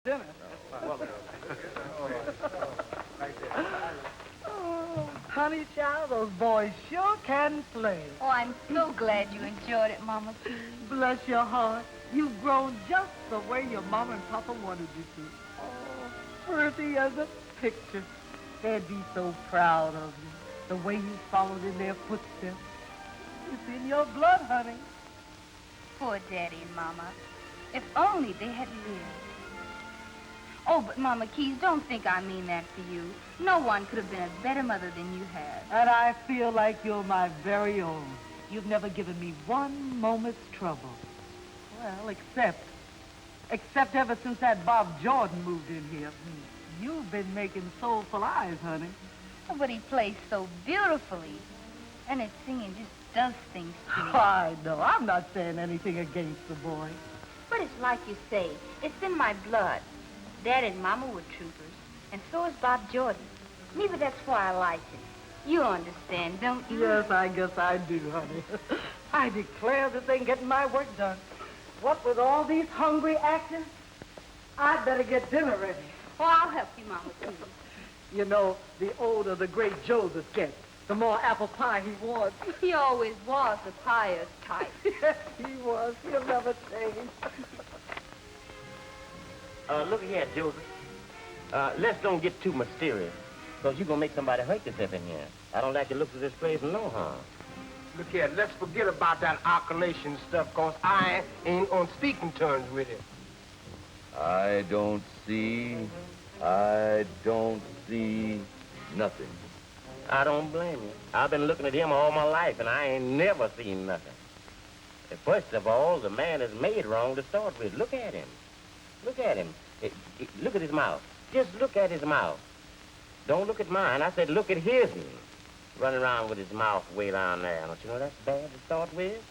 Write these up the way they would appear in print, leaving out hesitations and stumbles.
dinner. Oh, honey child, those boys sure can play. Oh, I'm so glad you enjoyed it, Mama Key. Bless your heart. You've grown just the way your mama and papa wanted you to. Oh, pretty as a picture. They'd be so proud of you. The way you followed in their footsteps. It's in your blood, honey. Poor Daddy and Mama. If only they had lived. Oh, but Mama Keys, don't think I mean that for you. No one could have been a better mother than you have. And I feel like you're my very own. You've never given me one moment's trouble. Well, except ever since that Bob Jordan moved in here. You've been making soulful eyes, honey. Oh, but he plays so beautifully. And his singing just does things to me. I know. I'm not saying anything against the boy. But it's like you say. It's in my blood. Dad and Mama were troopers. And so is Bob Jordan. Maybe that's why I like him. You understand, don't you? Yes, I guess I do, honey. I declare this ain't getting my work done. What with all these hungry actors, I'd better get dinner ready. Oh, I'll help you, Mama Key. You know, the older the great Joseph gets, the more apple pie he wants. He always was the pious type. Yes, he was. He'll never change. Look here, Joseph. Let's don't get too mysterious, because you're going to make somebody hurt themselves in here. I don't like the looks of this place no harm. Look here, let's forget about that alkylation stuff, because I ain't on speaking terms with it. I don't see nothing. I don't blame you. I've been looking at him all my life, and I ain't never seen nothing. First of all, the man is made wrong to start with. Look at him. Look at him. Look at his mouth. Just look at his mouth. Don't look at mine. I said look at his. Running around with his mouth way down there. Don't you know that's bad to start with?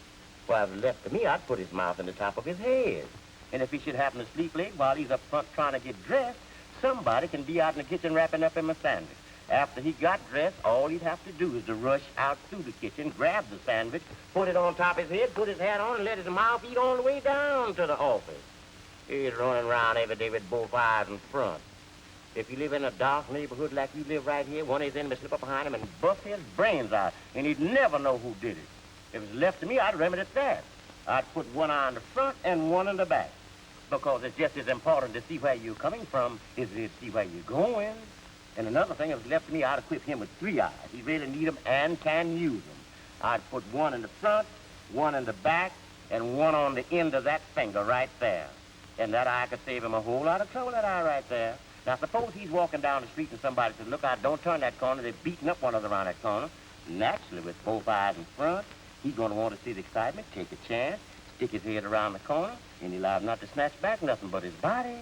Well, if left to me, I'd put his mouth in the top of his head. And if he should happen to sleep late while he's up front trying to get dressed, somebody can be out in the kitchen wrapping up him a sandwich. After he got dressed, all he'd have to do is to rush out through the kitchen, grab the sandwich, put it on top of his head, put his hat on, and let his mouth eat all the way down to the office. He's running around every day with both eyes in front. If you live in a dark neighborhood like you live right here, one of his enemies slip up behind him and bust his brains out, and he'd never know who did it. If it was left to me, I'd remedy that. I'd put one eye in the front and one in the back, because it's just as important to see where you're coming from as it is to see where you're going. And another thing, if it was left to me, I'd equip him with 3 eyes. He really need them and can use them. I'd put one in the front, one in the back, and one on the end of that finger right there. And that eye could save him a whole lot of trouble, that eye right there. Now, suppose he's walking down the street and somebody says, look out, don't turn that corner. They're beating up one another around that corner. Naturally, with both eyes in front, he's going to want to see the excitement, take a chance, stick his head around the corner, and he'll have not to snatch back nothing but his body.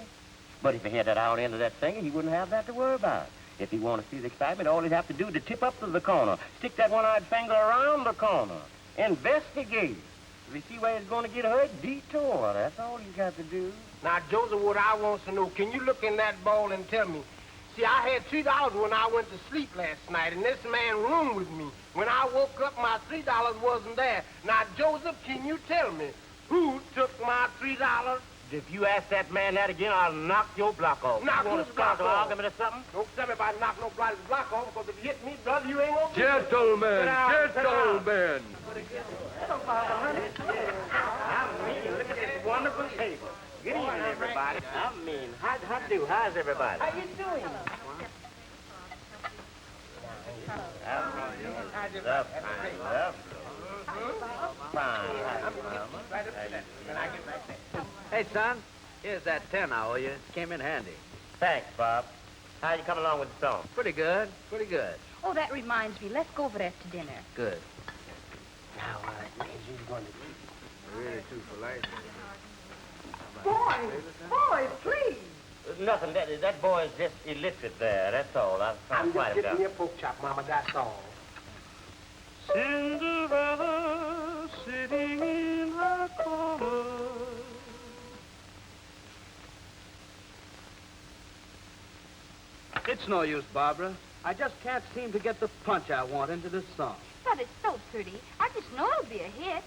But if he had that out end of that finger, he wouldn't have that to worry about. If he want to see the excitement, all he'd have to do is to tip up to the corner, stick that one-eyed finger around the corner, investigate. If you see where he's going to get hurt, detour. That's all he's got to do. Now, Joseph, what I want to know, can you look in that ball and tell me? See, I had $3 when I went to sleep last night, and this man roomed with me. When I woke up, my $3 wasn't there. Now, Joseph, can you tell me who took my $3? If you ask that man that again, I'll knock your block off. Knock you want whose to start block an off? argument or something? Don't tell me about knock no block off, because if you hit me, brother, you ain't gonna Gentlemen, I gentlemen. mean, look at this wonderful table. Good evening, everybody. I mean, how's everybody? How you doing? Hey, son, here's that 10 I owe you. It came in handy. Thanks, Bob. How you coming along with the song? Pretty good, pretty good. Oh, that reminds me. Let's go over there after dinner. Good. Now, you're going to... Really too polite. Boys, please. Nothing. That boy is just illicit there. That's all. I'm I'm quite just getting enough. me a pork chop, Mama, that's all. Cinderella sitting in her corner. It's no use, Barbara. I just can't seem to get the punch I want into this song. But it's so pretty. I just know it'll be a hit.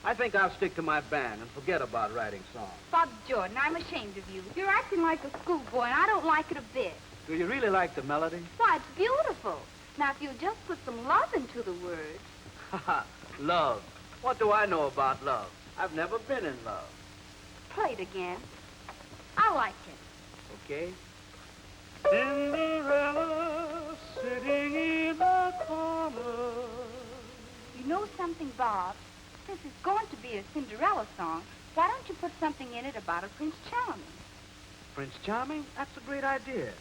I think I'll stick to my band and forget about writing songs. Bob Jordan, I'm ashamed of you. You're acting like a schoolboy, and I don't like it a bit. Do you really like the melody? Why, it's beautiful. Now, if you'll just put some love into the words. Love. What do I know about love? I've never been in love. Play it again. I like it. Okay? Cinderella sitting in a corner. You know something, Bob? Since it's going to be a Cinderella song, why don't you put something in it about a Prince Charming? Prince Charming? That's a great idea.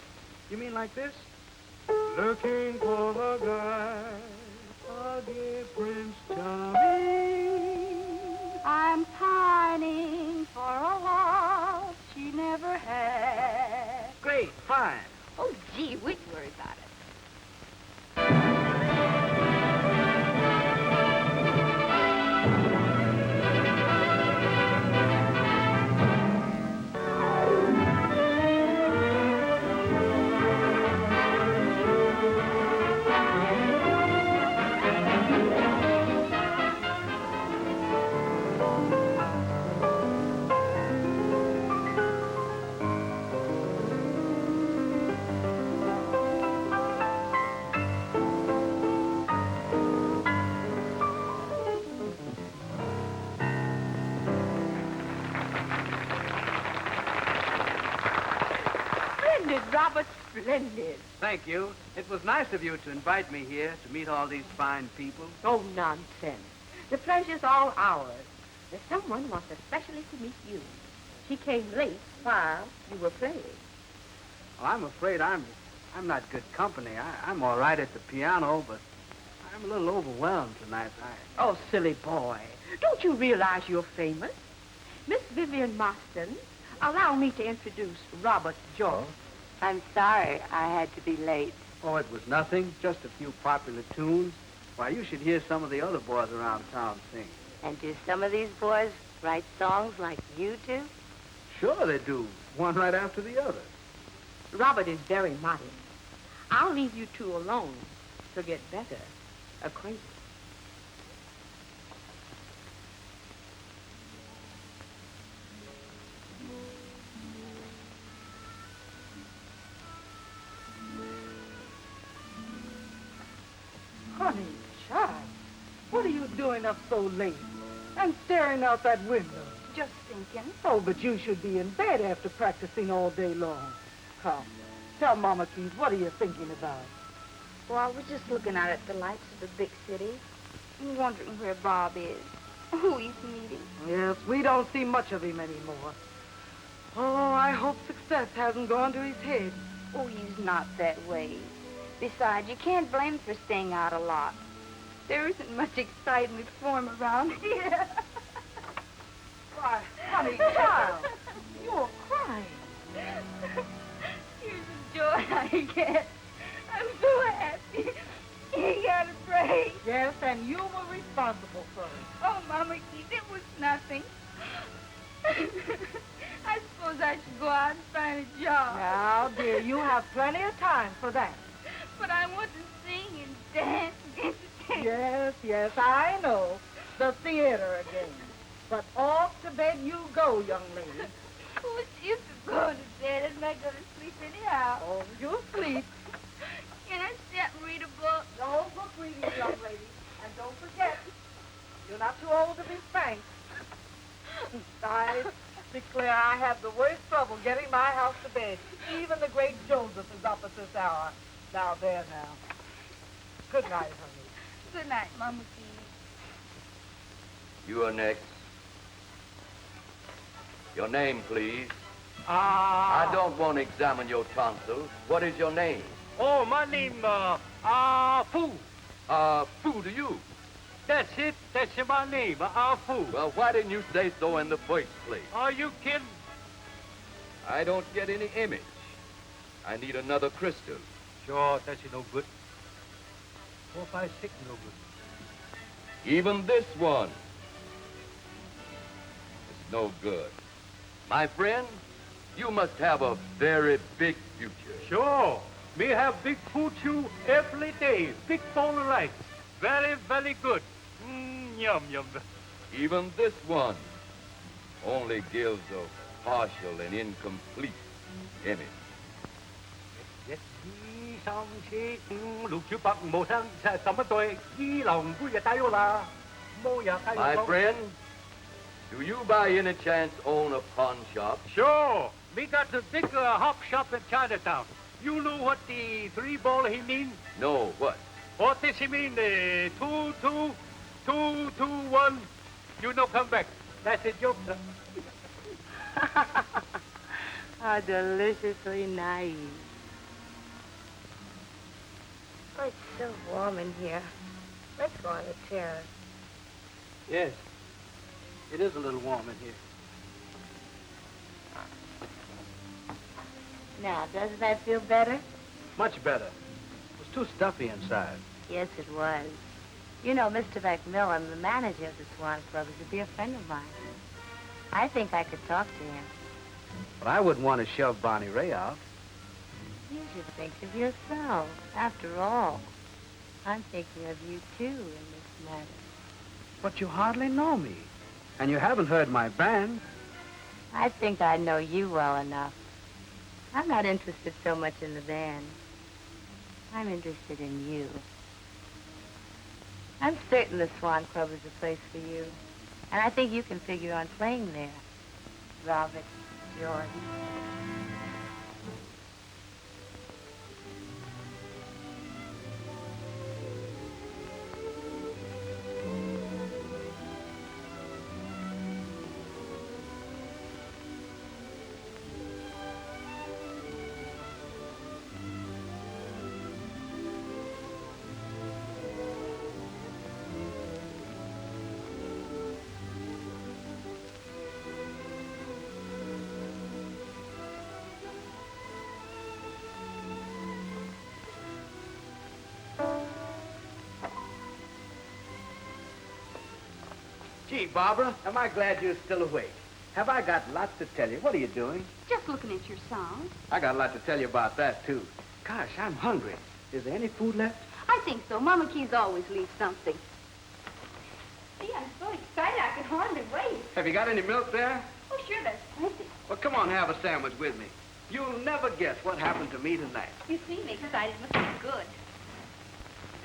You mean like this? Looking for the guy, a dear Prince Charming. I'm pining for a love she never had. Great, fine. Oh, gee, we'd worry about it. Robert, splendid. Thank you. It was nice of you to invite me here to meet all these fine people. Oh, nonsense. The pleasure's all ours. There's someone wants especially to meet you. She came late while you were playing. Well, I'm afraid I'm not good company. I'm all right at the piano, but I'm a little overwhelmed tonight. Oh, silly boy. Don't you realize you're famous? Miss Vivian Marston, allow me to introduce Robert George. I'm sorry I had to be late. Oh, it was nothing. Just a few popular tunes. Why, you should hear some of the other boys around town sing. And do some of these boys write songs like you do? Sure they do. One right after the other. Robert is very modest. I'll leave you two alone to get better acquainted. Honey, child, what are you doing up so late and staring out that window? Just thinking. Oh, but you should be in bed after practicing all day long. Come, tell Mama Keith, what are you thinking about? Well, I was just looking out at the lights of the big city and wondering where Bob is, who he's meeting. Yes, we don't see much of him anymore. Oh, I hope success hasn't gone to his head. Oh, he's not that way. Besides, you can't blame him for staying out a lot. There isn't much excitement for him around here. Why, honey, child, you're crying. Here's the joy I get. I'm so happy. He got a break. Yes, and you were responsible for it. Oh, Mama Keith, it was nothing. I suppose I should go out and find a job. Now, dear, you have plenty of time for that. But I want to sing and dance and Yes, yes, I know. The theater again. But off to bed you go, young lady. Who's used to going to bed? I'm not going to sleep anyhow. Oh, you'll sleep. Can I sit and read a book? No book reading, young lady. And don't forget, you're not too old to be spanked. I declare I have the worst trouble getting my house to bed. Even the great Joseph is up at this hour. Now, there now. Good night, honey. Good night, Mama Keith. You are next. Your name, please. Ah. I don't want to examine your tonsils. What is your name? Oh, my name, Fu. Fu to you. That's it. That's my name, Fu. Well, why didn't you say so in the first place? Are you kidding? I don't get any image. I need another crystal. Sure, that's no good. 4, 5, 6, no good. Even this one is no good. My friend, you must have a very big future. Sure. Me have big food you every day. Big bowl of rice. Very, very good. Yum, yum. Even this one only gives a partial and incomplete image. My friend, do you by any chance own a pawn shop? Sure. We got the big hop shop in Chinatown. You know what the 3 ball he mean? No, what? What does he mean? 2, 2, 2, 2, 1. You know, come back. That's a joke, sir. How deliciously naive. Oh, it's so warm in here. Let's go on the terrace. Yes. It is a little warm in here. Now, doesn't that feel better? Much better. It was too stuffy inside. Yes, it was. You know, Mr. Macmillan, the manager of the Swan Club, is a dear friend of mine. I think I could talk to him. But I wouldn't want to shove Bonnie Ray out. You should think of yourself. After all, I'm thinking of you, too, in this matter. But you hardly know me. And you haven't heard my band. I think I know you well enough. I'm not interested so much in the band. I'm interested in you. I'm certain the Swan Club is a place for you. And I think you can figure on playing there. Robert Jordan. Gee, Barbara, am I glad you're still awake. Have I got lots to tell you. What are you doing? Just looking at your song. I got a lot to tell you about that, too. Gosh, I'm hungry. Is there any food left? I think so. Mama Keys always leaves something. Gee, I'm so excited I can hardly wait. Have you got any milk there? Oh, sure, there's plenty. Well, come on, have a sandwich with me. You'll never guess what happened to me tonight. You seem excited. Must be good.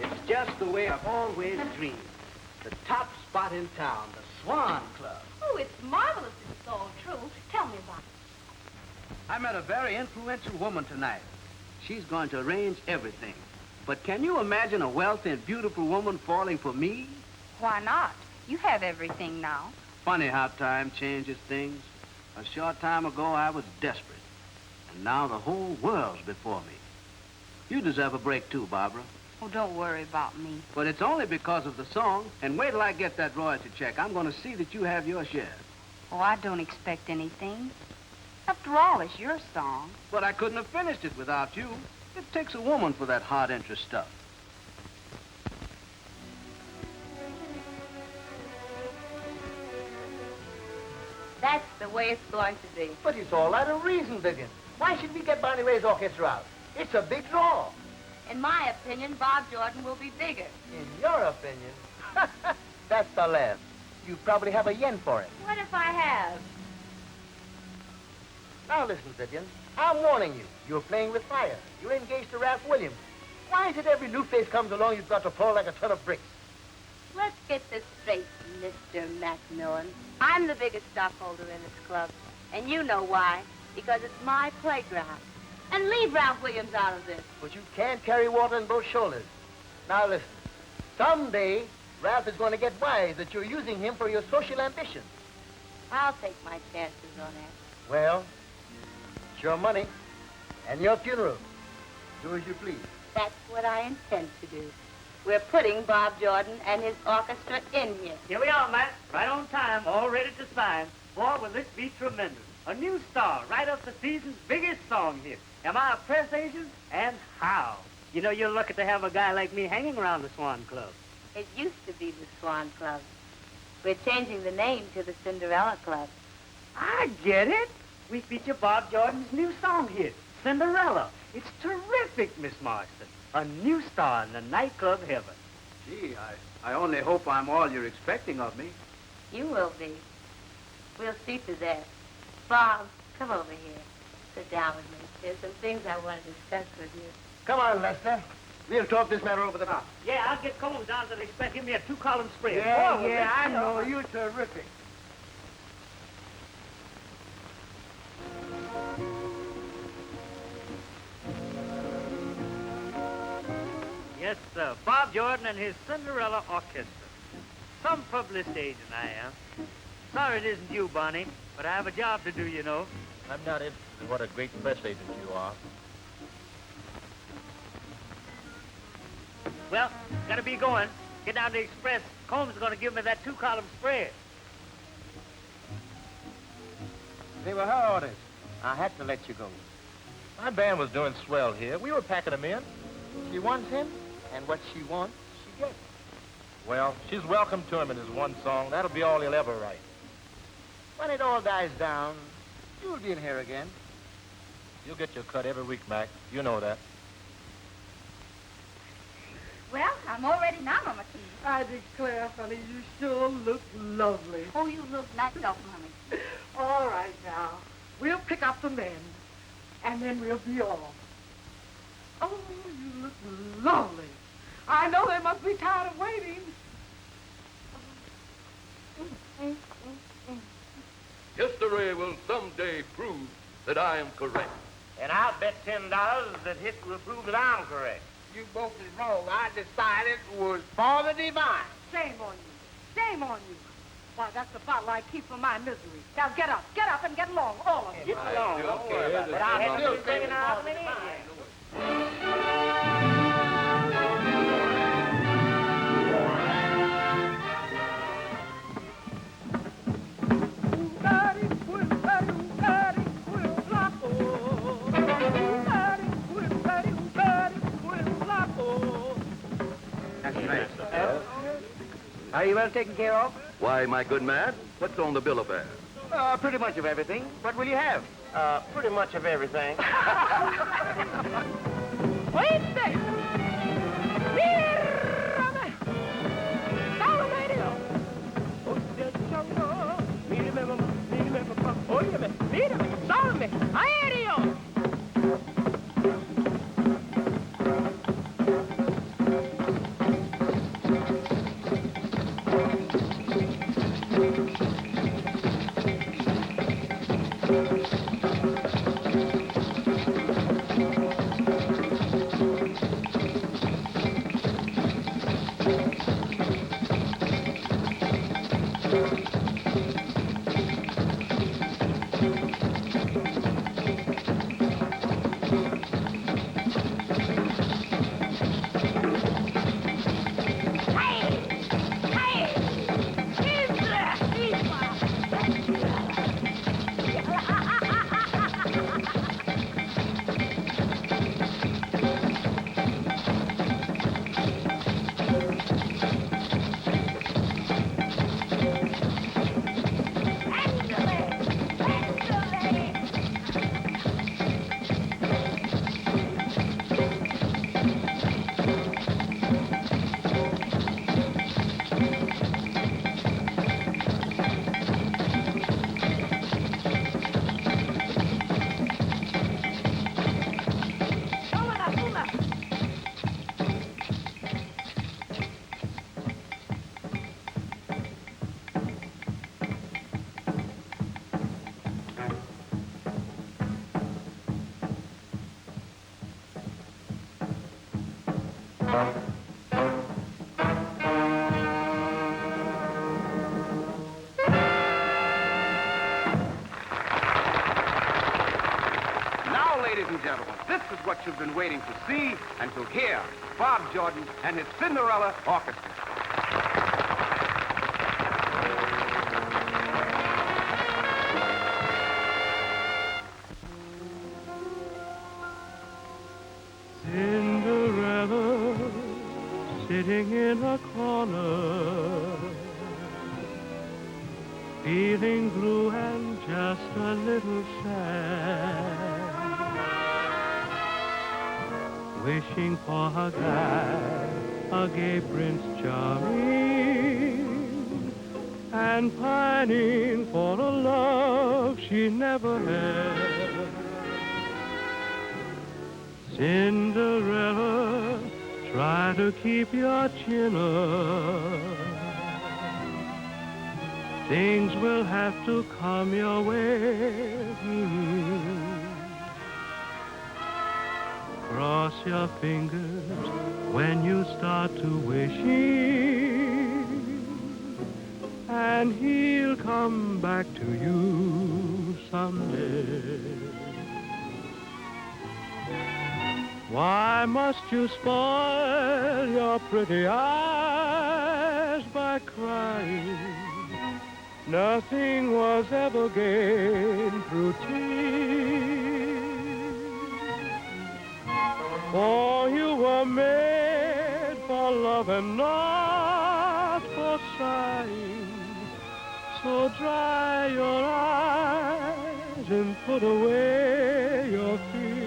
It's just the way I've always dreamed. The top spot in town, the Swan Club. Oh, it's marvelous it's all true. Tell me about it. I met a very influential woman tonight. She's going to arrange everything. But can you imagine a wealthy and beautiful woman falling for me? Why not? You have everything now. Funny how time changes things. A short time ago, I was desperate. And now the whole world's before me. You deserve a break, too, Barbara. Oh, don't worry about me. But it's only because of the song. And wait till I get that royalty check. I'm going to see that you have your share. Oh, I don't expect anything. After all, it's your song. But I couldn't have finished it without you. It takes a woman for that hard interest stuff. That's the way it's going to be. But it's all out of reason, Vivian. Why should we get Bonnie Ray's orchestra out? It's a big draw. In my opinion, Bob Jordan will be bigger. In your opinion? That's the laugh. You probably have a yen for it. What if I have? Now listen, Vivian. I'm warning you. You're playing with fire. You're engaged to Ralph Williams. Why is it every new face comes along you've got to pour like a ton of bricks? Let's get this straight, Mr. Macmillan. I'm the biggest stockholder in this club. And you know why. Because it's my playground. And leave Ralph Williams out of this. But you can't carry water on both shoulders. Now listen. Someday, Ralph is going to get wise that you're using him for your social ambitions. I'll take my chances on that. Well, it's your money and your funeral. Do as you please. That's what I intend to do. We're putting Bob Jordan and his orchestra in here. Here we are, Matt. Right on time, all ready to sign. Boy, will this be tremendous. A new star, right up the season's biggest song hit. Am I a press agent? And how? You know, you're lucky to have a guy like me hanging around the Swan Club. It used to be the Swan Club. We're changing the name to the Cinderella Club. I get it. We feature Bob Jordan's new song hit, Cinderella. It's terrific, Miss Marston. A new star in the nightclub heaven. Gee, I only hope I'm all you're expecting of me. You will be. We'll see to that. Bob, come over here. Sit down with me. There's some things I want to discuss with you. Come on, Lester. We'll talk this matter over the top. Yeah, I'll get Combs down to the express. Give me a 2-column spread. Yeah, I know. You're terrific. Yes, sir. Bob Jordan and his Cinderella Orchestra. Some publicity agent I am. Sorry it isn't you, Bonnie, but I have a job to do, you know. I'm not interested in what a great press agent you are. Well, gotta be going. Get down to the express. Combs is gonna give me that 2-column spread. They were her orders. I had to let you go. My band was doing swell here. We were packing them in. She wants him, and what she wants, she gets. Well, she's welcome to him in his one song. That'll be all he'll ever write. When it all dies down, you'll be in here again. You'll get your cut every week, Mac. You know that. Well, I'm all ready now, Mama T. I declare, honey, you sure look lovely. Oh, you look nice, Mommy. All right, now. We'll pick up the men, and then we'll be off. Oh, you look lovely. I know they must be tired of waiting. History will someday prove that I am correct. And I'll bet $10 that history will prove that I'm correct. You both is wrong. I decided it was for the divine. Shame on you. Shame on you. Why, that's the bottle I keep for my misery. Now get up and get along, all of you. Get along, don't worry about it. But I'll have to be singing out in Are you well taken care of? Why, my good man, what's on the bill of fare? Pretty much of everything. What will you have? Pretty much of everything. Wait a second. Now, ladies and gentlemen, this is what you've been waiting to see and to hear. Bob Jordan and his Cinderella Orchestra. Cinderella sitting in a corner, feeling blue and just a little sad, wishing for a guy, a gay Prince Charming, and pining for a love she never had. Cinderella, try to keep your chin up. Things will have to come your way. Cross your fingers when you start to wishing, and he'll come back to you someday. Why must you spoil your pretty eyes by crying? Nothing was ever gained through tears. For you were made for love and not for sighing. So dry your eyes and put away your fears.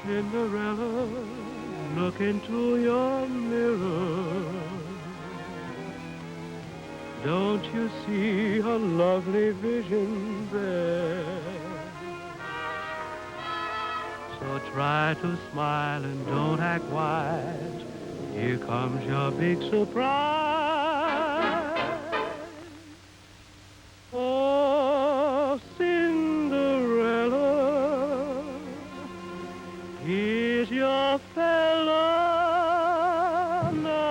Cinderella, look into your mirror. Don't you see a lovely vision there? So try to smile and don't act wise. Here comes your big surprise. Oh, Cinderella, here's your fella now.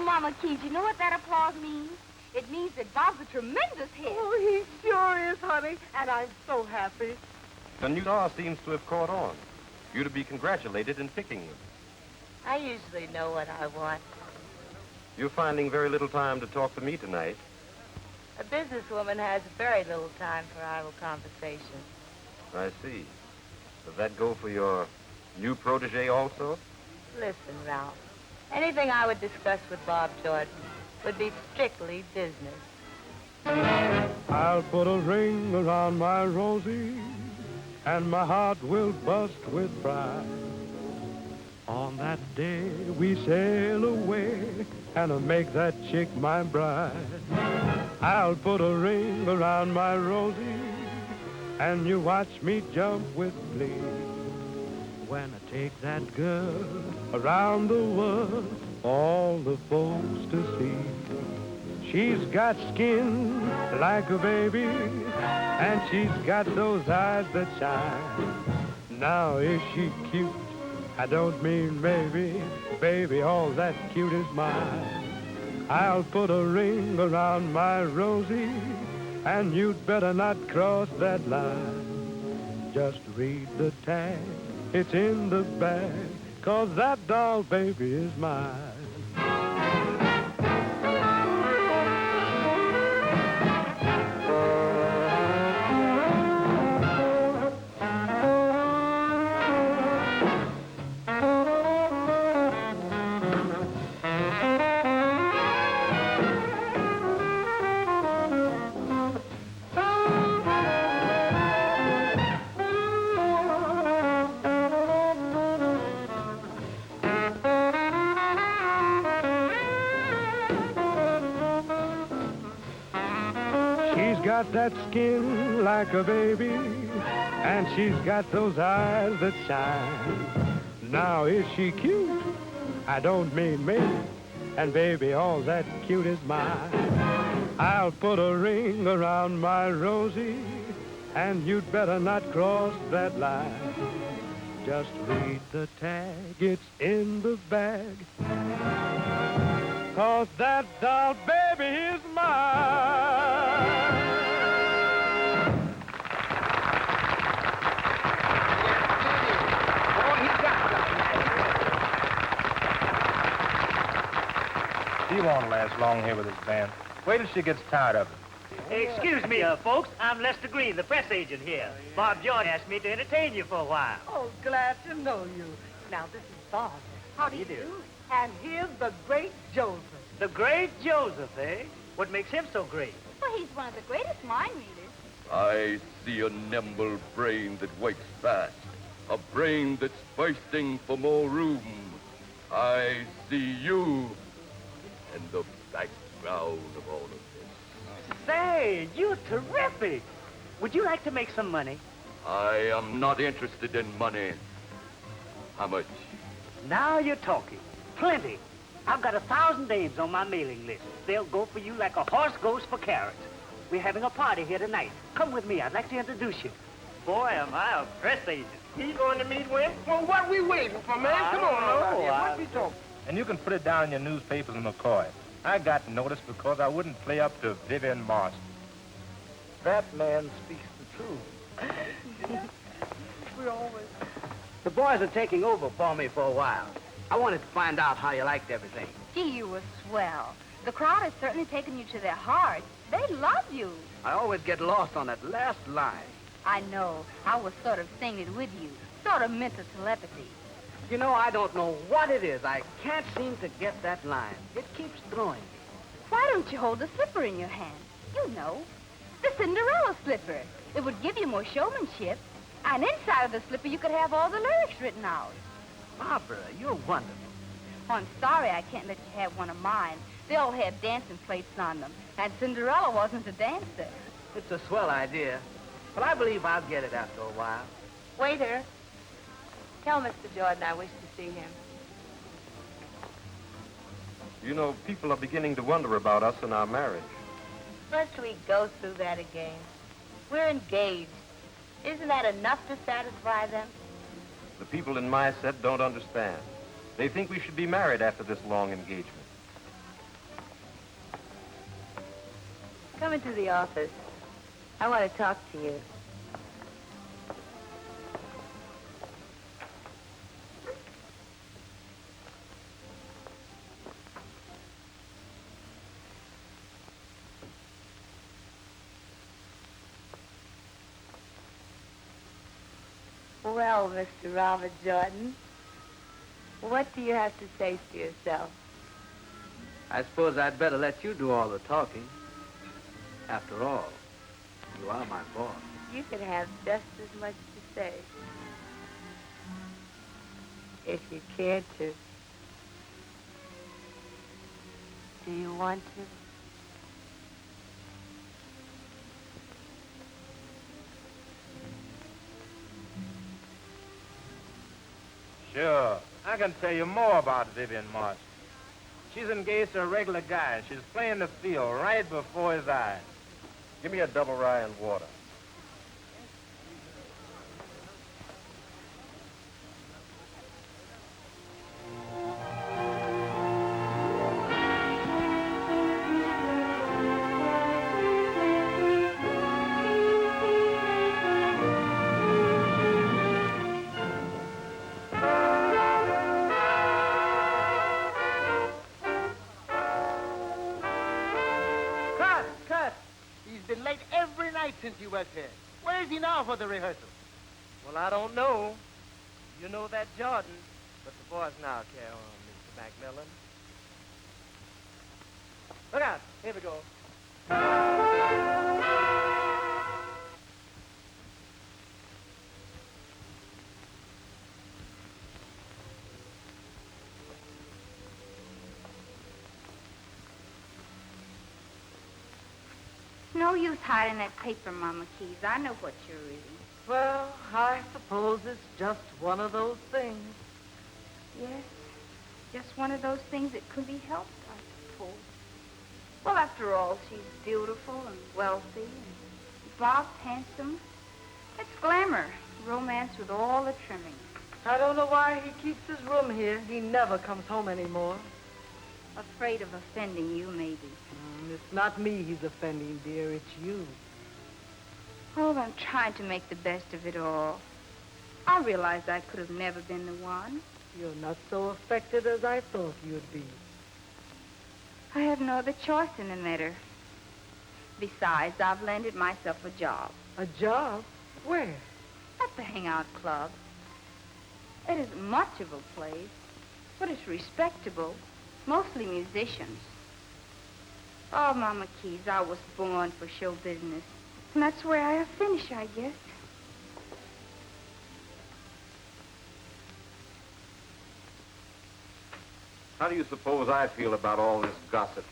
Mama Keys, you know what that applause means? It means that Bob's a tremendous hit. Oh, he sure is, honey, and I'm so happy. The new star seems to have caught on. You're to be congratulated in picking them. I usually know what I want. You're finding very little time to talk to me tonight. A businesswoman has very little time for idle conversation. I see. Does that go for your new protege also? Listen, Ralph. Anything I would discuss with Bob Jordan would be strictly business. I'll put a ring around my Rosie, and my heart will bust with pride. On that day we sail away and make that chick my bride. I'll put a ring around my Rosie, and you watch me jump with glee. When I take that girl around the world, all the folks to see. She's got skin like a baby, and she's got those eyes that shine. Now is she cute? I don't mean maybe, baby, all that cute is mine. I'll put a ring around my Rosie, and you'd better not cross that line. Just read the tag. It's in the bag, 'cause that doll baby is mine. Got that skin like a baby, and she's got those eyes that shine. Now is she cute? I don't mean me, and baby, all that cute is mine. I'll put a ring around my Rosie, and you'd better not cross that line. Just read the tag, it's in the bag, 'cause that doll baby is mine. He won't last long here with his band. Wait till she gets tired of it. Excuse me, folks. I'm Lester Green, the press agent here. Bob Jordan asked me to entertain you for a while. Oh, glad to know you. Now, this is Bob. How do you do? And here's the great Joseph. The great Joseph, eh? What makes him so great? Well, he's one of the greatest mind readers. I see a nimble brain that wakes fast, a brain that's bursting for more room. I see you in the background of all of this. Say, you're terrific. Would you like to make some money? I am not interested in money. How much? Now you're talking. Plenty. I've got 1,000 dames on my mailing list. They'll go for you like a horse goes for carrots. We're having a party here tonight. Come with me. I'd like to introduce you. Boy, am I a press agent. He going to meet with? Well, what we waiting for, man? Come on, what you talking? And you can put it down in your newspapers in McCoy. I got noticed because I wouldn't play up to Vivian Marston. That man speaks the truth. We always... The boys are taking over for me for a while. I wanted to find out how you liked everything. Gee, you were swell. The crowd has certainly taken you to their hearts. They love you. I always get lost on that last line. I know. I was sort of singing it with you. Sort of mental telepathy. You know, I don't know what it is. I can't seem to get that line. It keeps throwing me. Why don't you hold the slipper in your hand? You know. The Cinderella slipper. It would give you more showmanship. And inside of the slipper, you could have all the lyrics written out. Barbara, you're wonderful. Oh, I'm sorry I can't let you have one of mine. They all have dancing plates on them. And Cinderella wasn't a dancer. It's a swell idea. But I believe I'll get it after a while. Waiter, tell Mr. Jordan I wish to see him. You know, people are beginning to wonder about us and our marriage. Must we go through that again? We're engaged. Isn't that enough to satisfy them? The people in my set don't understand. They think we should be married after this long engagement. Come into the office. I want to talk to you. Well, Mr. Robert Jordan, what do you have to say for yourself? I suppose I'd better let you do all the talking. After all, you are my boss. You can have just as much to say. If you cared to. Do you want to? Sure. I can tell you more about Vivian Marston. She's engaged to a regular guy, and she's playing the field right before his eyes. Give me a double rye and water. Since you was here. Where is he now for the rehearsal? Well, I don't know. You know that Jordan, but the boys now carry on, Mr. Macmillan. Look out. Here we go. No use hiding that paper, Mama Keys. I know what you're reading. Well, I suppose it's just one of those things. Yes, just one of those things that could be helped, I suppose. Well, after all, she's beautiful and wealthy, and Bob's handsome. It's glamour, romance with all the trimmings. I don't know why he keeps his room here. He never comes home anymore. Afraid of offending you, maybe. It's not me he's offending, dear. It's you. Oh, I'm trying to make the best of it all. I realized I could have never been the one. You're not so affected as I thought you'd be. I have no other choice in the matter. Besides, I've landed myself a job. A job? Where? At the Hangout Club. It isn't much of a place. But it's respectable. Mostly musicians. Oh, Mama Keys, I was born for show business. And that's where I finish, I guess. How do you suppose I feel about all this gossip?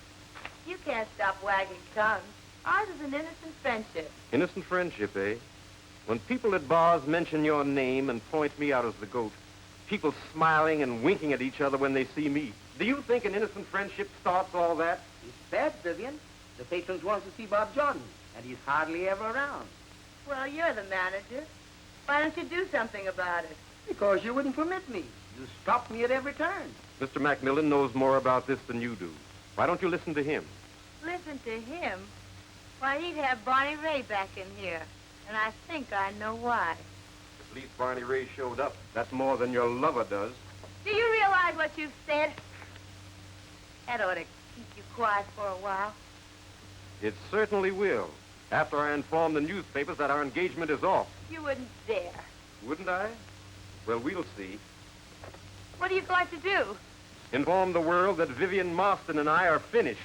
You can't stop wagging tongues. Ours is an innocent friendship. Innocent friendship, eh? When people at bars mention your name and point me out as the goat, people smiling and winking at each other when they see me, do you think an innocent friendship starts all that? It's bad, Vivian. The patrons want to see Bob Jordan, and he's hardly ever around. Well, you're the manager. Why don't you do something about it? Because you wouldn't permit me. You stop me at every turn. Mr. Macmillan knows more about this than you do. Why don't you listen to him? Listen to him? Why, he'd have Barney Ray back in here. And I think I know why. At least Barney Ray showed up. That's more than your lover does. Do you realize what you've said? That ought to keep you quiet for a while. It certainly will. After I inform the newspapers that our engagement is off. You wouldn't dare. Wouldn't I? Well, we'll see. What are you going to do? Inform the world that Vivian Marston and I are finished.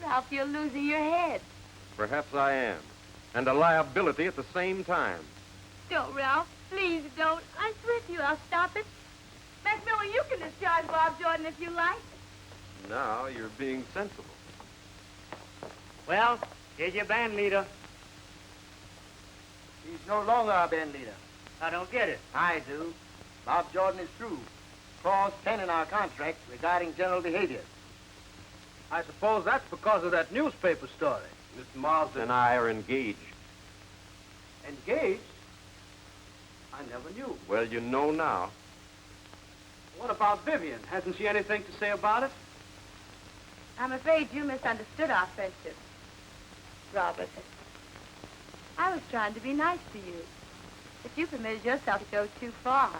Ralph, you're losing your head. Perhaps I am. And a liability at the same time. Don't, Ralph. Please don't. I swear to you, I'll stop it. Macmillan, you can discharge Bob Jordan if you like. Now you're being sensible. Well, here's your band leader. He's no longer our band leader. I don't get it. I do. Bob Jordan is through. Clause 10 in our contract regarding general behavior. I suppose that's because of that newspaper story. Mr. Marsden and I are engaged. Engaged? I never knew. Well, you know now. What about Vivian? Hasn't she anything to say about it? I'm afraid you misunderstood our friendship, Robert. I was trying to be nice to you, but you permitted yourself to go too far.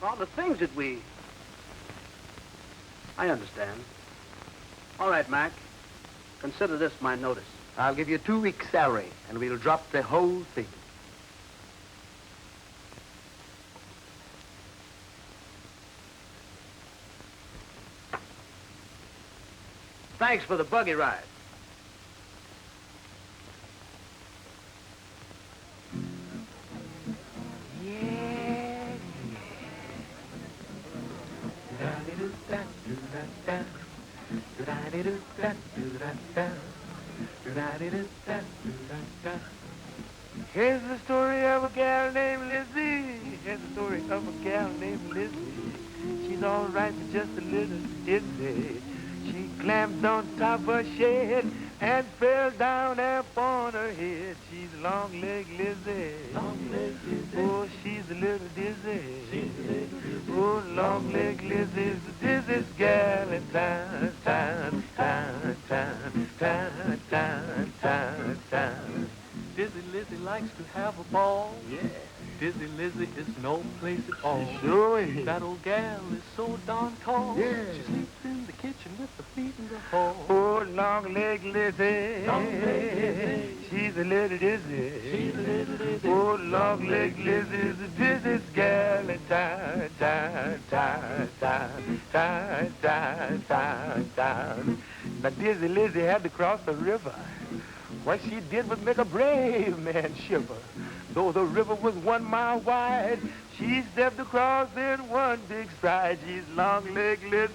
All the things that we... I understand. All right, Mac. Consider this my notice. I'll give you 2 weeks' salary, and we'll drop the whole thing. Thanks for the buggy ride. Here's the story of a gal named Lizzy. Here's the story of a gal named Lizzy. She's all right, but just a little dizzy. She climbed on top of a shed and fell down upon her head. She's Long Legged Lizzy. Oh, she's a little dizzy. Oh, Long Legged Lizzy's the dizziest gal in town, town, town, town, town, town, town, town. Dizzy Lizzy likes to have a ball. Yeah. Dizzy Lizzy is no place at all. Sure is. That old gal is so darn tall. Yeah. She sleeps in the kitchen with the feet in the hall. Oh, Long Legged Lizzy. Long Legged Lizzy. She's a little dizzy. She's a little dizzy. Oh, Long Legged Lizzy is the dizziest gal in town, town, town, town, town, town, town, town. Now, Dizzy Lizzy had to cross the river. What she did was make a brave man shiver. Though the river was 1 mile wide, she stepped across in one big stride. She's Long Legged Lizzy.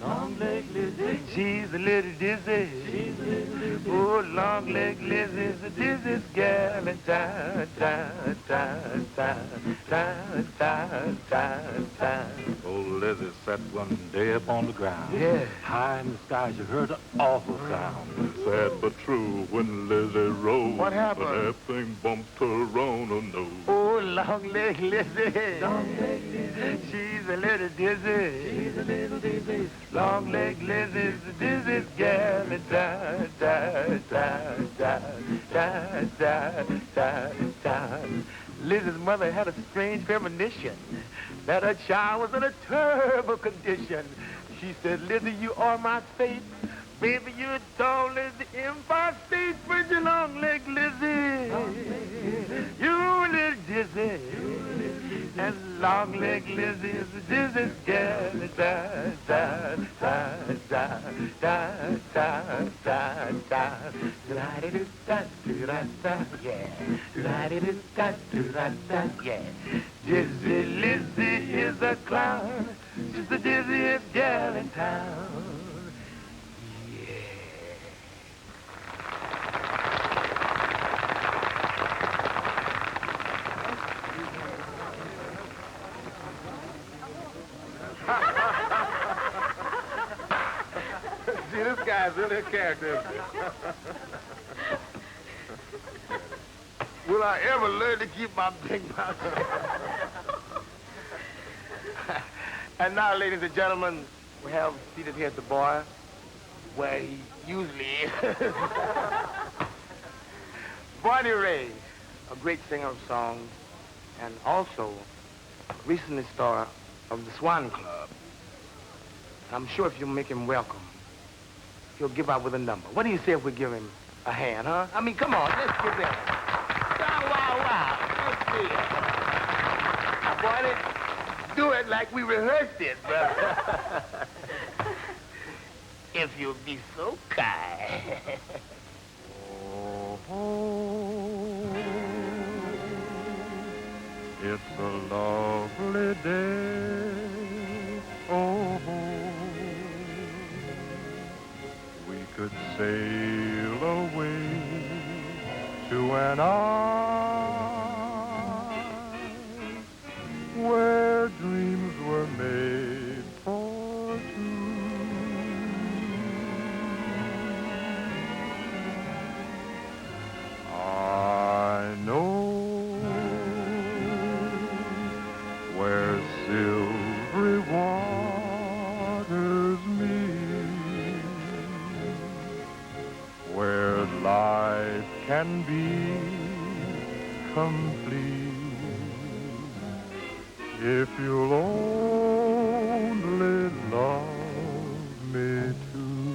Long Legged Lizzy. She's a little dizzy. She's a little dizzy. Oh, Long Legged Lizzy's the dizziest gal in town, town, town, town, town, town, town, town. Old Lizzy sat one day up on the ground. Yeah. High in the sky, she heard an awful sound. Sad but true, when Lizzy rose, what happened? That thing bumped her on her nose. Oh, Long Legged Lizzy. Long Legged Lizzy. She's a little dizzy. She's a little dizzy. Long Legged Lizzy's the dizziest gal in town, town, town, town, town, town, town, town. Lizzy's mother had a strange premonition that her child was in a terrible condition. She said, Lizzy, you are my fate. Baby, you're tall as the Empire State Bridge, Long Legged Lizzy. You a little dizzy. And Long Legged Lizzy is the dizziest gal in town, town, town, town, town, town, town, town. Da-da-da-da-da-da-da, yeah. Da-da-da-da-da-da, yeah. Dizzy Lizzy is a clown. She's the dizziest gal in town. Gee, this guy's really a character, isn't he? Will I ever learn to keep my big mouth? And now, ladies and gentlemen, we have seated here at the bar where he usually is. Bonnie Ray, a great singer of songs, and also recently star of the Swan Club. I'm sure if you make him welcome, he'll give out with a number. What do you say if we give him a hand, huh? I mean, come on, let's give that. Wow. Let's see it. Now, Bonnie, do it like we rehearsed it, brother. If you'll be so kind. It's a lovely day. Oh, we could sail away to an isle where dreams were made for two. I know where silvery waters meet, where life can be complete if you'll only love me too.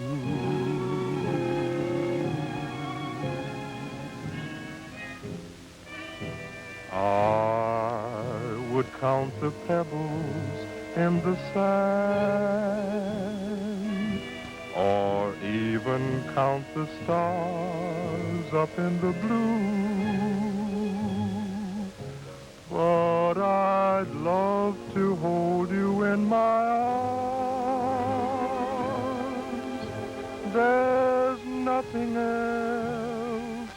I would count the pebbles in the sand, or even count the stars up in the blue. But I'd love to hold you in my arms. There's nothing else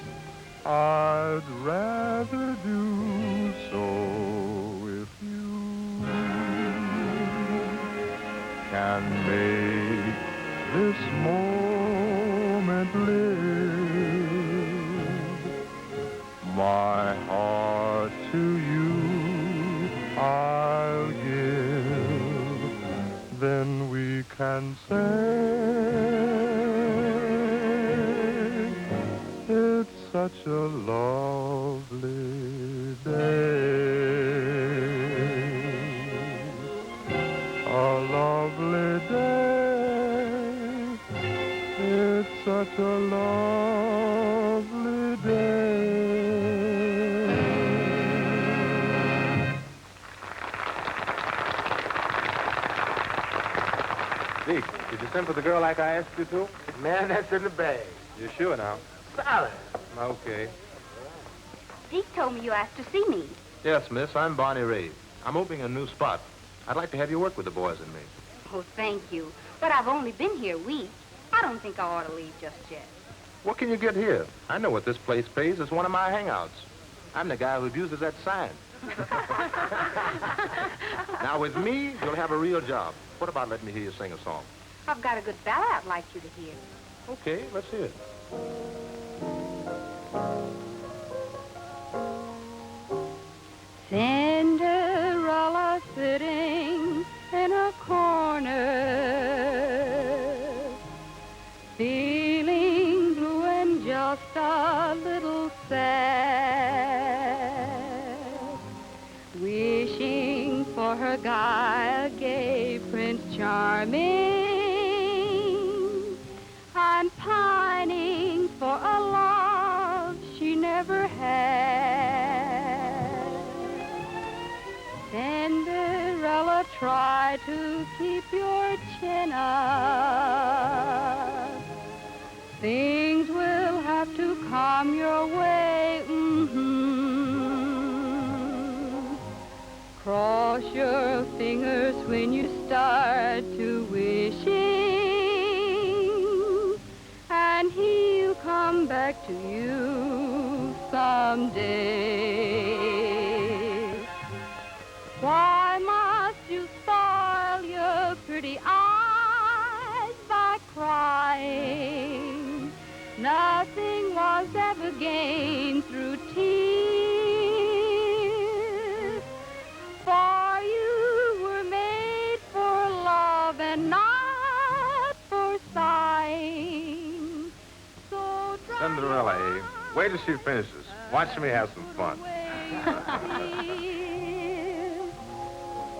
I'd rather do. So if you can make this moment live, my heart to you I'll give, then we can say it's such a lovely day, a lovely day, it's such a lovely day. Deek, did you send for the girl like I asked you to? Man, that's in the bag. You sure now? Solid. Okay. Deek told me you asked to see me. Yes, miss, I'm Bonnie Ray. I'm opening a new spot. I'd like to have you work with the boys and me. Oh, thank you. But I've only been here a week. I don't think I ought to leave just yet. What can you get here? I know what this place pays. It's one of my hangouts. I'm the guy who abuses that sign. Now, with me, you'll have a real job. What about letting me hear you sing a song? I've got a good ballad I'd like you to hear. Okay, let's hear it. Cinderella sitting in a corner, feeling blue and just a little sad, wishing for her guy, a gay Prince Charming, and pining for a love she never had. try to keep your chin up. Things will have to come your way. Cross your fingers when you start to wishing, and he'll come back to you someday. Why must you spoil your pretty eyes by crying? Nothing was ever gained through tears, for you were made for love and not for sighing. So Cinderella, eh? Wait till she finishes. Watch me have some fun.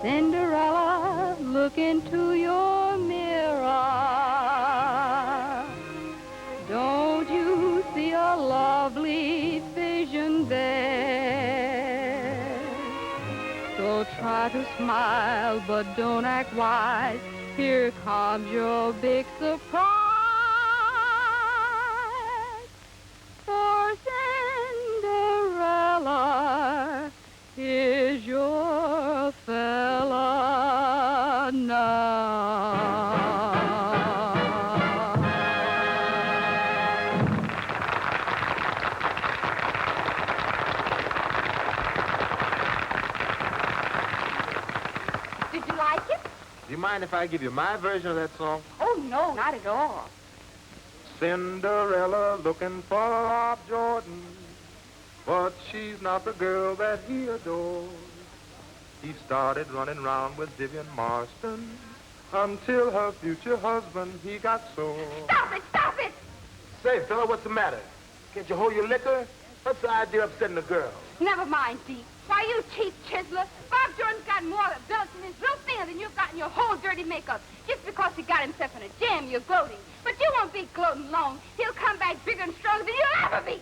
Cinderella, look into your mirror. Don't you see a lovely vision there? So try to smile, but don't act wise. Here comes your big surprise. For Cinderella is your fella now. Did you like it? Do you mind if I give you my version of that song? Oh, no, not at all. Cinderella looking for Bob Jordan, but she's not the girl that he adores. He started running round with Vivian Marston until her future husband, he got sore. Stop it! Stop it! Say, fella, what's the matter? Can't you hold your liquor? What's the idea of upsetting the girl? Never mind, Deek. Why, you cheap chiseler. Bob Jordan's got more belts in his real finger than you've got in your whole dirty makeup. Just because he got himself in a jam, you're gloating. But you won't be gloating long. He'll come back bigger and stronger than you'll ever be.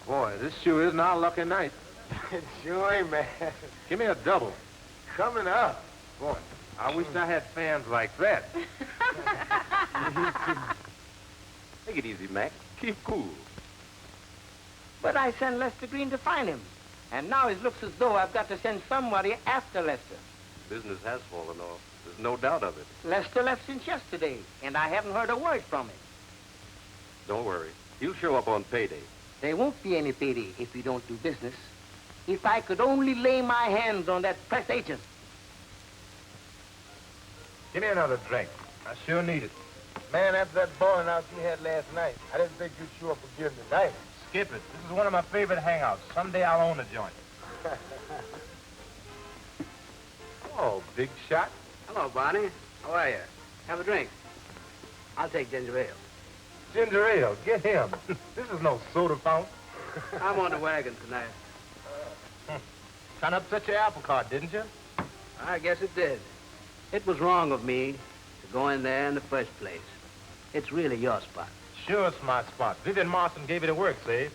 Boy, this sure isn't our lucky night. It sure ain't, man. Give me a double. Coming up. Boy, I wish I had fans like that. Take it easy, Mac. Keep cool. But I sent Lester Green to find him. And now it looks as though I've got to send somebody after Lester. Business has fallen off. There's no doubt of it. Lester left since yesterday, and I haven't heard a word from him. Don't worry. He'll show up on payday. There won't be any payday if we don't do business. If I could only lay my hands on that press agent. Give me another drink. I sure need it. Man, after that bowling out you had last night, I didn't think you'd show up again tonight. Skip it. This is one of my favorite hangouts. Someday I'll own a joint. Oh, big shot. Hello, Barney. How are you? Have a drink. I'll take ginger ale. Ginger ale. Get him. This is no soda fountain. I'm on the wagon tonight. Trying to upset your apple cart, didn't you? I guess it did. It was wrong of me to go in there in the first place. It's really your spot. Sure, it's my spot. Vivian Marston gave you the work, see?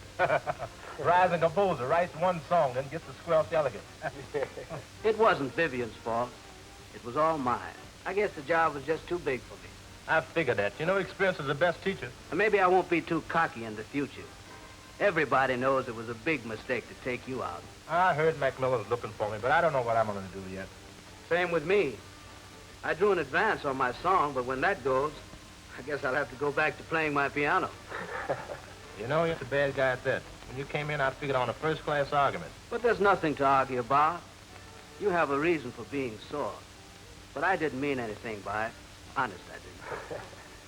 Rising composer writes one song, then gets the squelch elegant. It wasn't Vivian's fault. It was all mine. I guess the job was just too big for me. I figured that. You know, experience is the best teacher. And maybe I won't be too cocky in the future. Everybody knows it was a big mistake to take you out. I heard Macmillan's looking for me, but I don't know what I'm going to do yet. Same with me. I drew an advance on my song, but when that goes, I guess I'll have to go back to playing my piano. You know, you're the bad guy at that. When you came in, I figured on a first-class argument. But there's nothing to argue about. You have a reason for being sore. But I didn't mean anything by it. Honest, I didn't.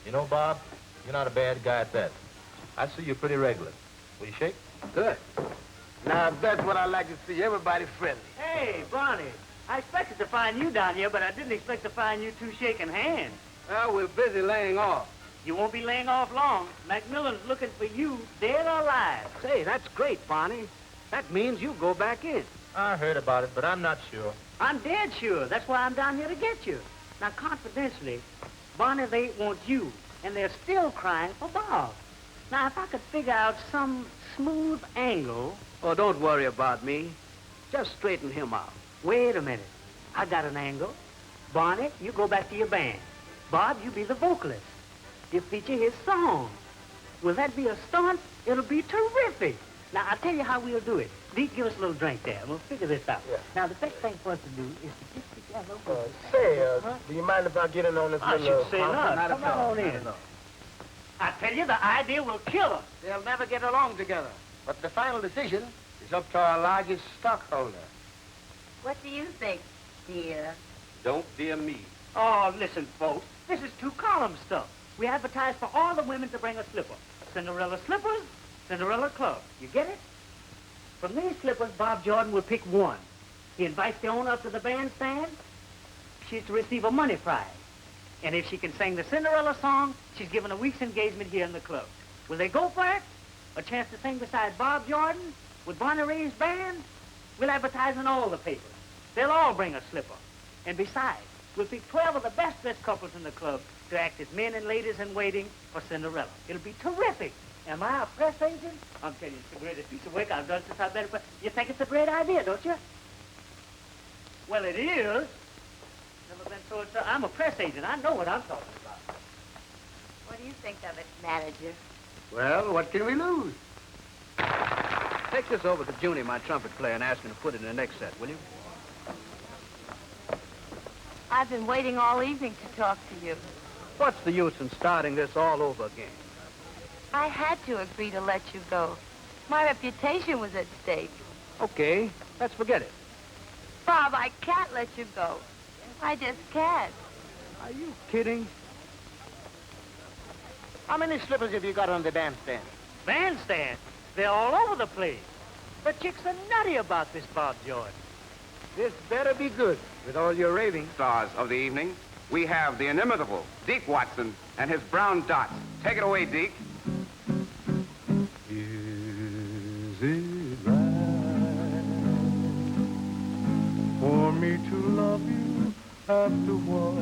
You know, Bob, you're not a bad guy at that. I see you pretty regular. Will you shake? Good. Now, that's what I like to see. Everybody friendly. Hey, Barney, I expected to find you down here, but I didn't expect to find you two shaking hands. Well, we're busy laying off. You won't be laying off long. Macmillan's looking for you, dead or alive. Say, that's great, Barney. That means you go back in. I heard about it, but I'm not sure. I'm dead sure. That's why I'm down here to get you. Now, confidentially, Barney, they want you, and they're still crying for Bob. Now, if I could figure out some smooth angle... Oh, don't worry about me. Just straighten him out. Wait a minute. I got an angle. Barney, you go back to your band. Bob, you be the vocalist. You feature his song. Will that be a stunt? It'll be terrific. Now, I'll tell you how we'll do it. Deek, give us a little drink there, and we'll figure this out. Yeah. Now, the best thing for us to do is to get together. Do you mind if I get in on this I little... should say not. Come on in. I tell you, the idea will kill us. They'll never get along together. But the final decision is up to our largest stockholder. What do you think, dear? Don't dear me. Oh, listen, folks. This is two-column stuff. We advertise for all the women to bring a slipper. Cinderella slippers, Cinderella club. You get it? From these slippers, Bob Jordan will pick one. He invites the owner up to the bandstand. She's to receive a money prize. And if she can sing the Cinderella song, she's given a week's engagement here in the club. Will they go for it? A chance to sing beside Bob Jordan with Barney Ray's band? We'll advertise in all the papers. They'll all bring a slipper. And besides, we'll pick 12 of the best-dressed couples in the club to act as men and ladies in waiting for Cinderella. It'll be terrific. Am I a press agent? I'm telling you, it's the greatest piece of work I've done since I've been a press. You think it's a great idea, don't you? Well, it is. Never been told so. I'm a press agent. I know what I'm talking about. What do you think of it, manager? Well, what can we lose? Take this over to Junie, my trumpet player, and ask him to put it in the next set, will you? I've been waiting all evening to talk to you. What's the use in starting this all over again? I had to agree to let you go. My reputation was at stake. Okay, let's forget it. Bob, I can't let you go. I just can't. Are you kidding? How many slippers have you got on the bandstand? Bandstand? They're all over the place. The chicks are nutty about this Bob Jordan. This better be good with all your raving. Stars of the evening, we have the inimitable Deek Wilson and his brown dots. Take it away, Deek. Is it right for me to love you after what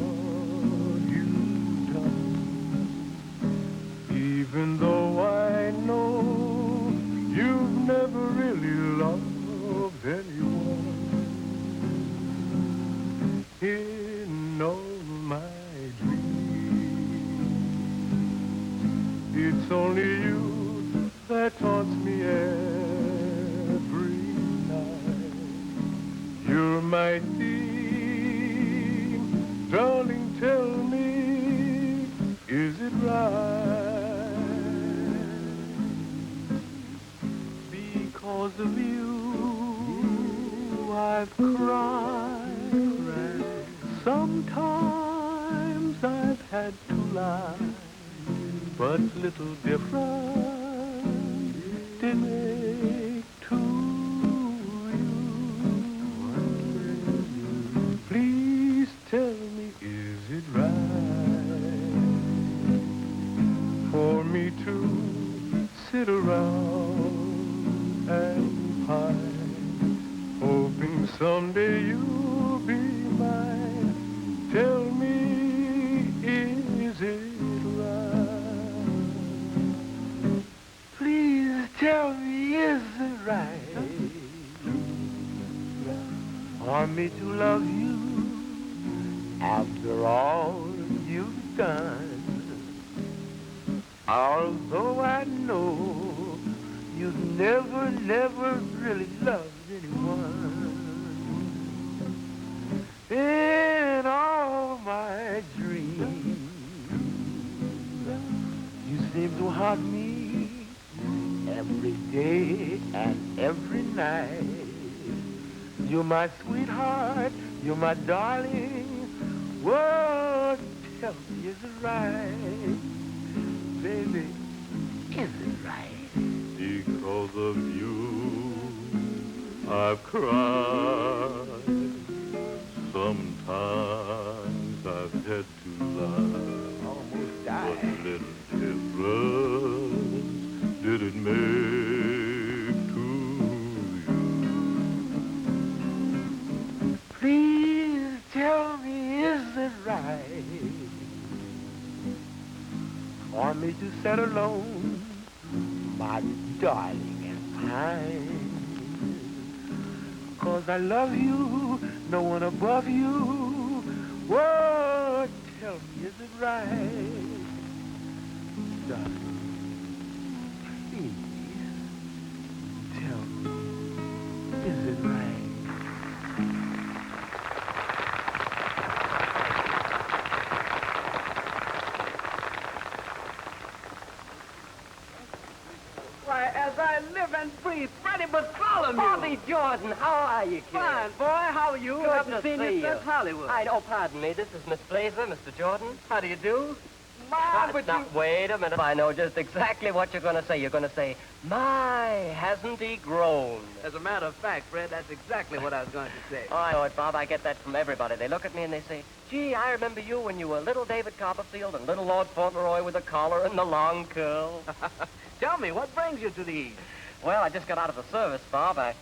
you've done? Even though I know you've never really loved anyone. In all my dreams, it's only you that taunts me every night. You're my theme, darling, tell me, is it right? Because of you, I've cried. Sometimes I've had to lie, but little difference did make to you. Please tell me, is it right for me to sit around and pine, hoping someday you'll be mine? Tell me, is it right? Please tell me, is it right for me to love you after all you've done? Although I know you've never really loved anyone. In all my dreams, you seem to haunt me every day and every night. You're my sweetheart, you're my darling. Whoa, tell me, is it right? Baby, is it right? Because of you, I've cried. Sometimes I've had to lie. Almost died. What little difference did it make to you? Please tell me, is it right for me to sit alone, my darling, and pine? 'Cause I love you no one above you. Whoa, tell me, is it right? Darling, please, tell me, is it right? Why, as I live and breathe, Freddie Bartholomew. Bobby Jordan, how are you, kid? Fine, boy. How are you? Good Haven't to seen see you since Hollywood. Oh, pardon me. This is Miss Blazer, Mr. Jordan. How do you do? My, but Now, you... wait a minute. I know just exactly what you're going to say. You're going to say, my, hasn't he grown? As a matter of fact, Fred, that's exactly what I was going to say. Oh, I know it, Bob. I get that from everybody. They look at me and they say, gee, I remember you when you were little David Copperfield and little Lord Fauntleroy with the collar and the long curl. Tell me, what brings you to the East? Well, I just got out of the service, Bob. I'm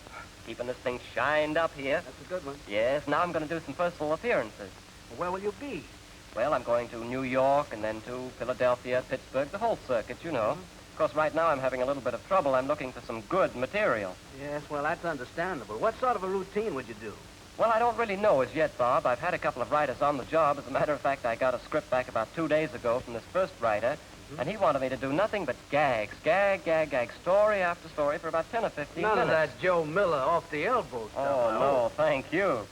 keeping this thing shined up here. That's a good one. Yes, now I'm going to do some personal appearances. Well, where will you be? Well, I'm going to New York and then to Philadelphia, Pittsburgh, the whole circuit, you know. Of course, right now I'm having a little bit of trouble. I'm looking for some good material. Yes, well, that's understandable. What sort of a routine would you do? Well, I don't really know as yet, Bob. I've had a couple of writers on the job. As a matter of fact, I got a script back about 2 days ago from this first writer, and he wanted me to do nothing but gags, gag, story after story for about 10 or 15 None minutes. of that Joe Miller off the elbow stuff. Oh, no, thank you.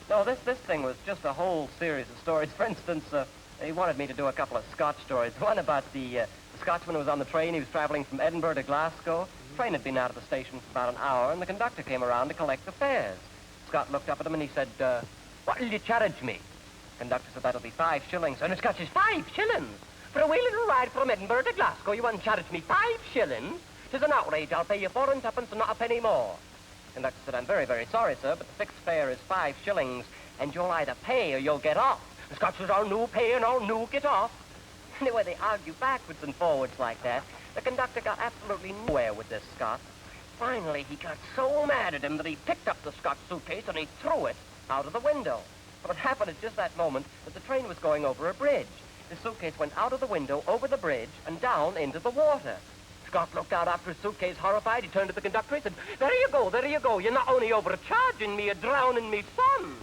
No, this thing was just a whole series of stories. For instance, he wanted me to do a couple of Scotch stories. One about the Scotchman who was on the train. He was traveling from Edinburgh to Glasgow. The train had been out of the station for about an hour, and the conductor came around to collect the fares. Scott looked up at him and he said, what'll you charge me? The conductor said, that'll be 5 shillings. And the Scotch is 5 shillings? For a wee little ride from Edinburgh to Glasgow, you won't charge me 5 shillings? 'Tis an outrage. I'll pay you 4 and 2pence and not a penny more. The conductor said, I'm very, very sorry, sir, but the fixed fare is 5 shillings, and you'll either pay or you'll get off. The Scotch says, I'll no pay and I'll no get off. Anyway, they argue backwards and forwards like that. The conductor got absolutely nowhere with this Scot. Finally, he got so mad at him that he picked up the Scotch suitcase and he threw it out of the window. But it happened at just that moment that the train was going over a bridge. The suitcase went out of the window, over the bridge, and down into the water. Scott looked out after his suitcase, horrified. He turned to the conductor. He said, there you go, there you go. You're not only overcharging me, you're drowning me son.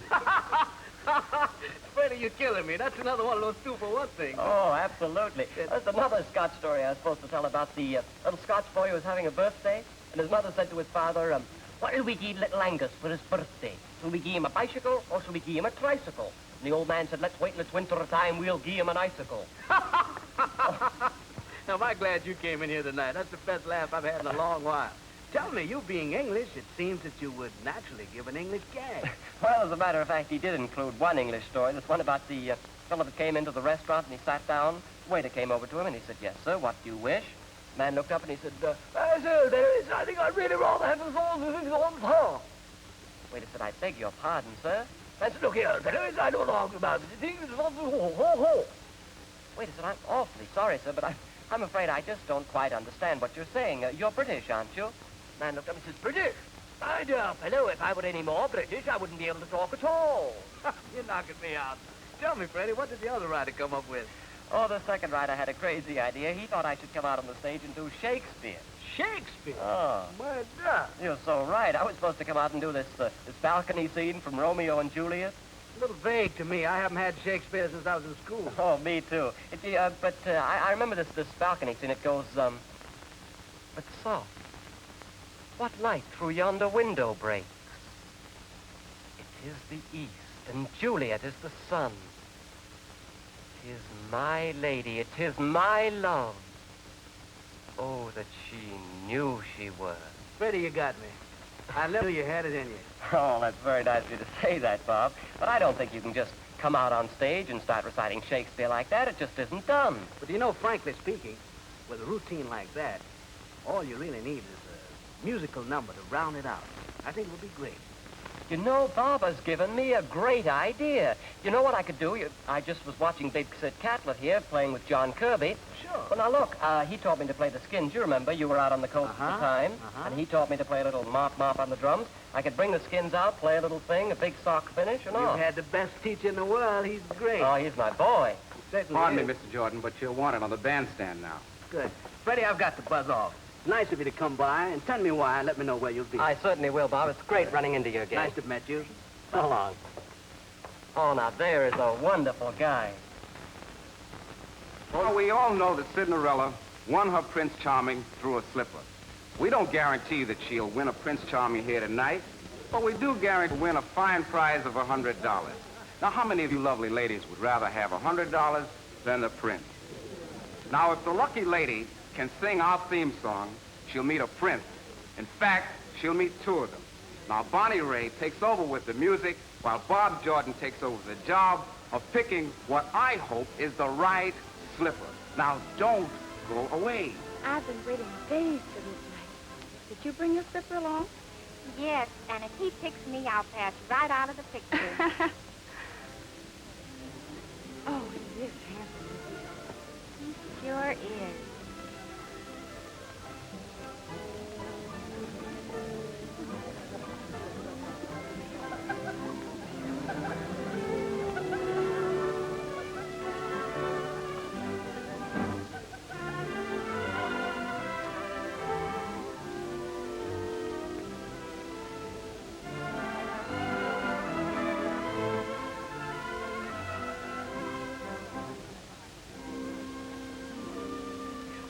Freddie, you're killing me. That's another one of those 2-for-1 things. Oh, absolutely. That's another Scotch story I was supposed to tell about the little Scotch boy who was having a birthday. And his mother said to his father, what'll we give little Angus for his birthday? Shall we give him a bicycle or shall we give him a tricycle? And the old man said, let's wait till it's winter time, we'll give him an icicle. Now, am I glad you came in here tonight. That's the best laugh I've had in a long while. Tell me, you being English, it seems that you would naturally give an English gag. Well, as a matter of fact, he did include one English story. This one about the fellow that came into the restaurant and he sat down. The waiter came over to him and he said, yes, sir, what do you wish? The man looked up and he said, sir, there is, I think I'd really rather have the sauce. Waiter said, I beg your pardon, sir. Man said, look here, there is, I don't argue about it. Waiter said, I'm awfully sorry, sir, but I'm afraid I just don't quite understand what you're saying. You're British, aren't you? The man looked up and says, British? My dear fellow, if I were any more British, I wouldn't be able to talk at all. You're knocking me out. Tell me, Freddie, what did the other writer come up with? Oh, the second writer had a crazy idea. He thought I should come out on the stage and do Shakespeare. Shakespeare? Oh. My God. You're so right. I was supposed to come out and do this balcony scene from Romeo and Juliet. A little vague to me. I haven't had Shakespeare since I was in school. Oh, me too. I remember this balcony scene. It goes, but soft. What light through yonder window breaks? It is the east, and Juliet is the sun. 'Tis my lady, it is my love. Oh, that she knew she was. Freddie, you got me. I never knew you had it in you. Oh, that's very nice of you to say that, Bob. But I don't think you can just come out on stage and start reciting Shakespeare like that. It just isn't done. But you know, frankly speaking, with a routine like that, all you really need is a musical number to round it out. I think it would be great. You know, Bob has given me a great idea. You know what I could do? I just was watching Big Sid Catlett here playing with John Kirby. Sure. Well, now, look, he taught me to play the skins. You remember, you were out on the coast at the time. And he taught me to play a little mop on the drums. I could bring the skins out, play a little thing, a big sock finish, and all. You've had the best teacher in the world. He's great. Oh, he's my boy. Pardon me, Mr. Jordan, but you're wanted on the bandstand now. Good. Freddie, I've got to buzz off. Nice of you to come by and tell me why and let me know where you'll be. I certainly will, Bob. It's great running into you again. Nice to have met you. So long. Oh, now there is a wonderful guy. Well, we all know that Cinderella won her Prince Charming through a slipper. We don't guarantee that she'll win a Prince Charming here tonight, but we do guarantee to win a fine prize of $100. Now, how many of you lovely ladies would rather have $100 than the prince? Now, if the lucky lady can sing our theme song, she'll meet a prince. In fact, she'll meet two of them. Now, Bonnie Ray takes over with the music, while Bob Jordan takes over the job of picking what I hope is the right slipper. Now, don't go away. I've been waiting days for this night. Did you bring your slipper along? Yes, and if he picks me, I'll pass right out of the picture. Oh, it is handsome. He sure is.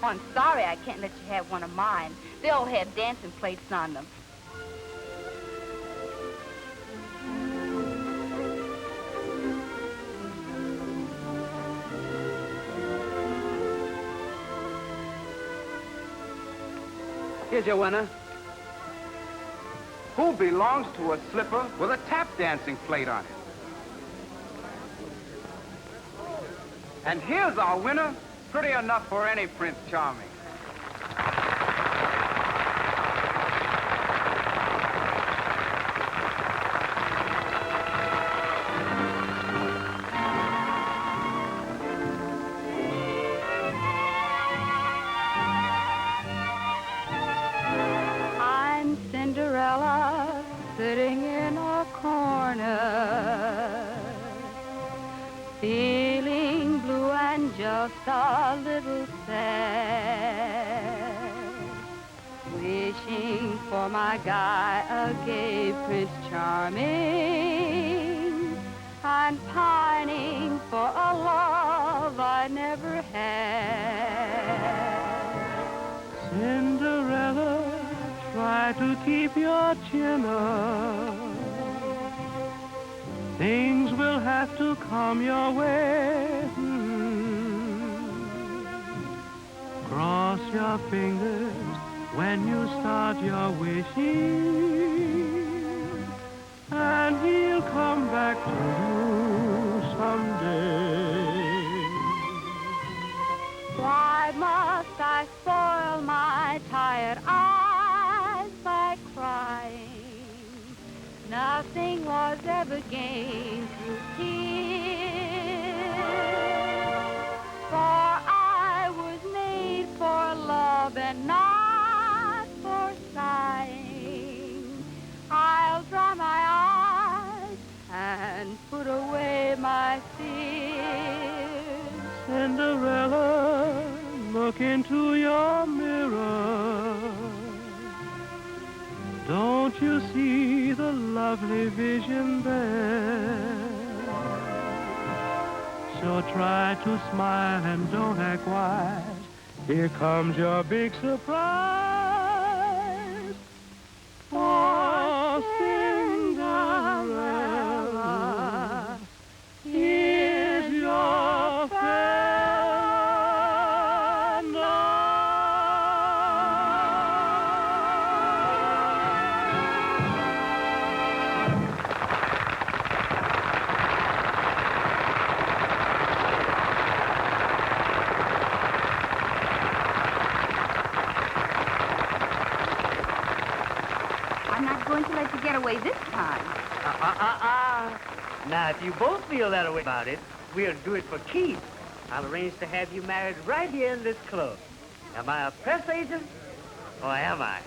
Oh, I'm sorry I can't let you have one of mine. They all have dancing plates on them. Here's your winner. Who belongs to a slipper with a tap dancing plate on it? And here's our winner. Pretty enough for any Prince Charming. I'm Cinderella, sitting in a corner, feeling blue and just a little sad, wishing for my guy, a gay Prince Charming, and pining for a love I never had. Cinderella, try to keep your chin up. Things will have to come your way. Cross your fingers when you start your wishing, and he'll come back to you someday. Why must I spoil my tired eyes by crying? Nothing was ever gained through tears, for I was made for love and not for sighing. I'll dry my eyes and put away my fears. Cinderella, look into your mirror. Don't you see the lovely vision there? So try to smile and don't act wise. Here comes your big surprise. For Cinderella, here's your fan. I'm not going to let you get away this time. Now, if you both feel that way about it, we'll do it for keeps. I'll arrange to have you married right here in this club. Am I a press agent, or am I?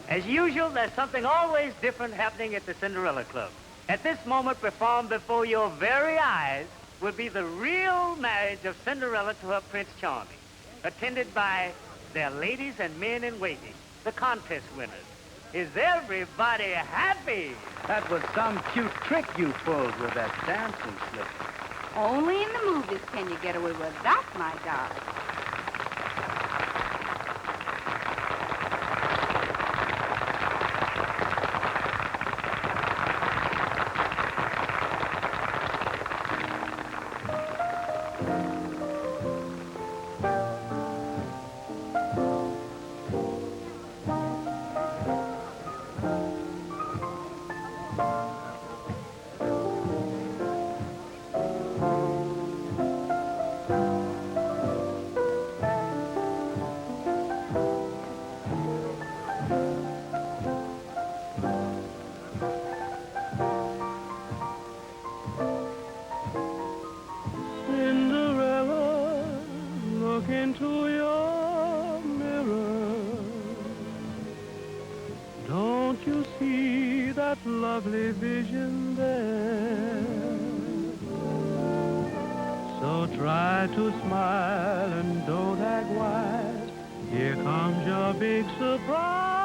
As usual, there's something always different happening at the Cinderella Club. At this moment, performed before your very eyes, will be the real marriage of Cinderella to her Prince Charming, attended by their ladies and men in waiting, the contest winners, Is everybody happy? That was some cute trick you pulled with that dancing slip. Only in the movies can you get away with that, my darling. Cinderella, look into your mirror. Don't you see that lovely vision there? So try to smile and don't act wise. Here comes your big surprise.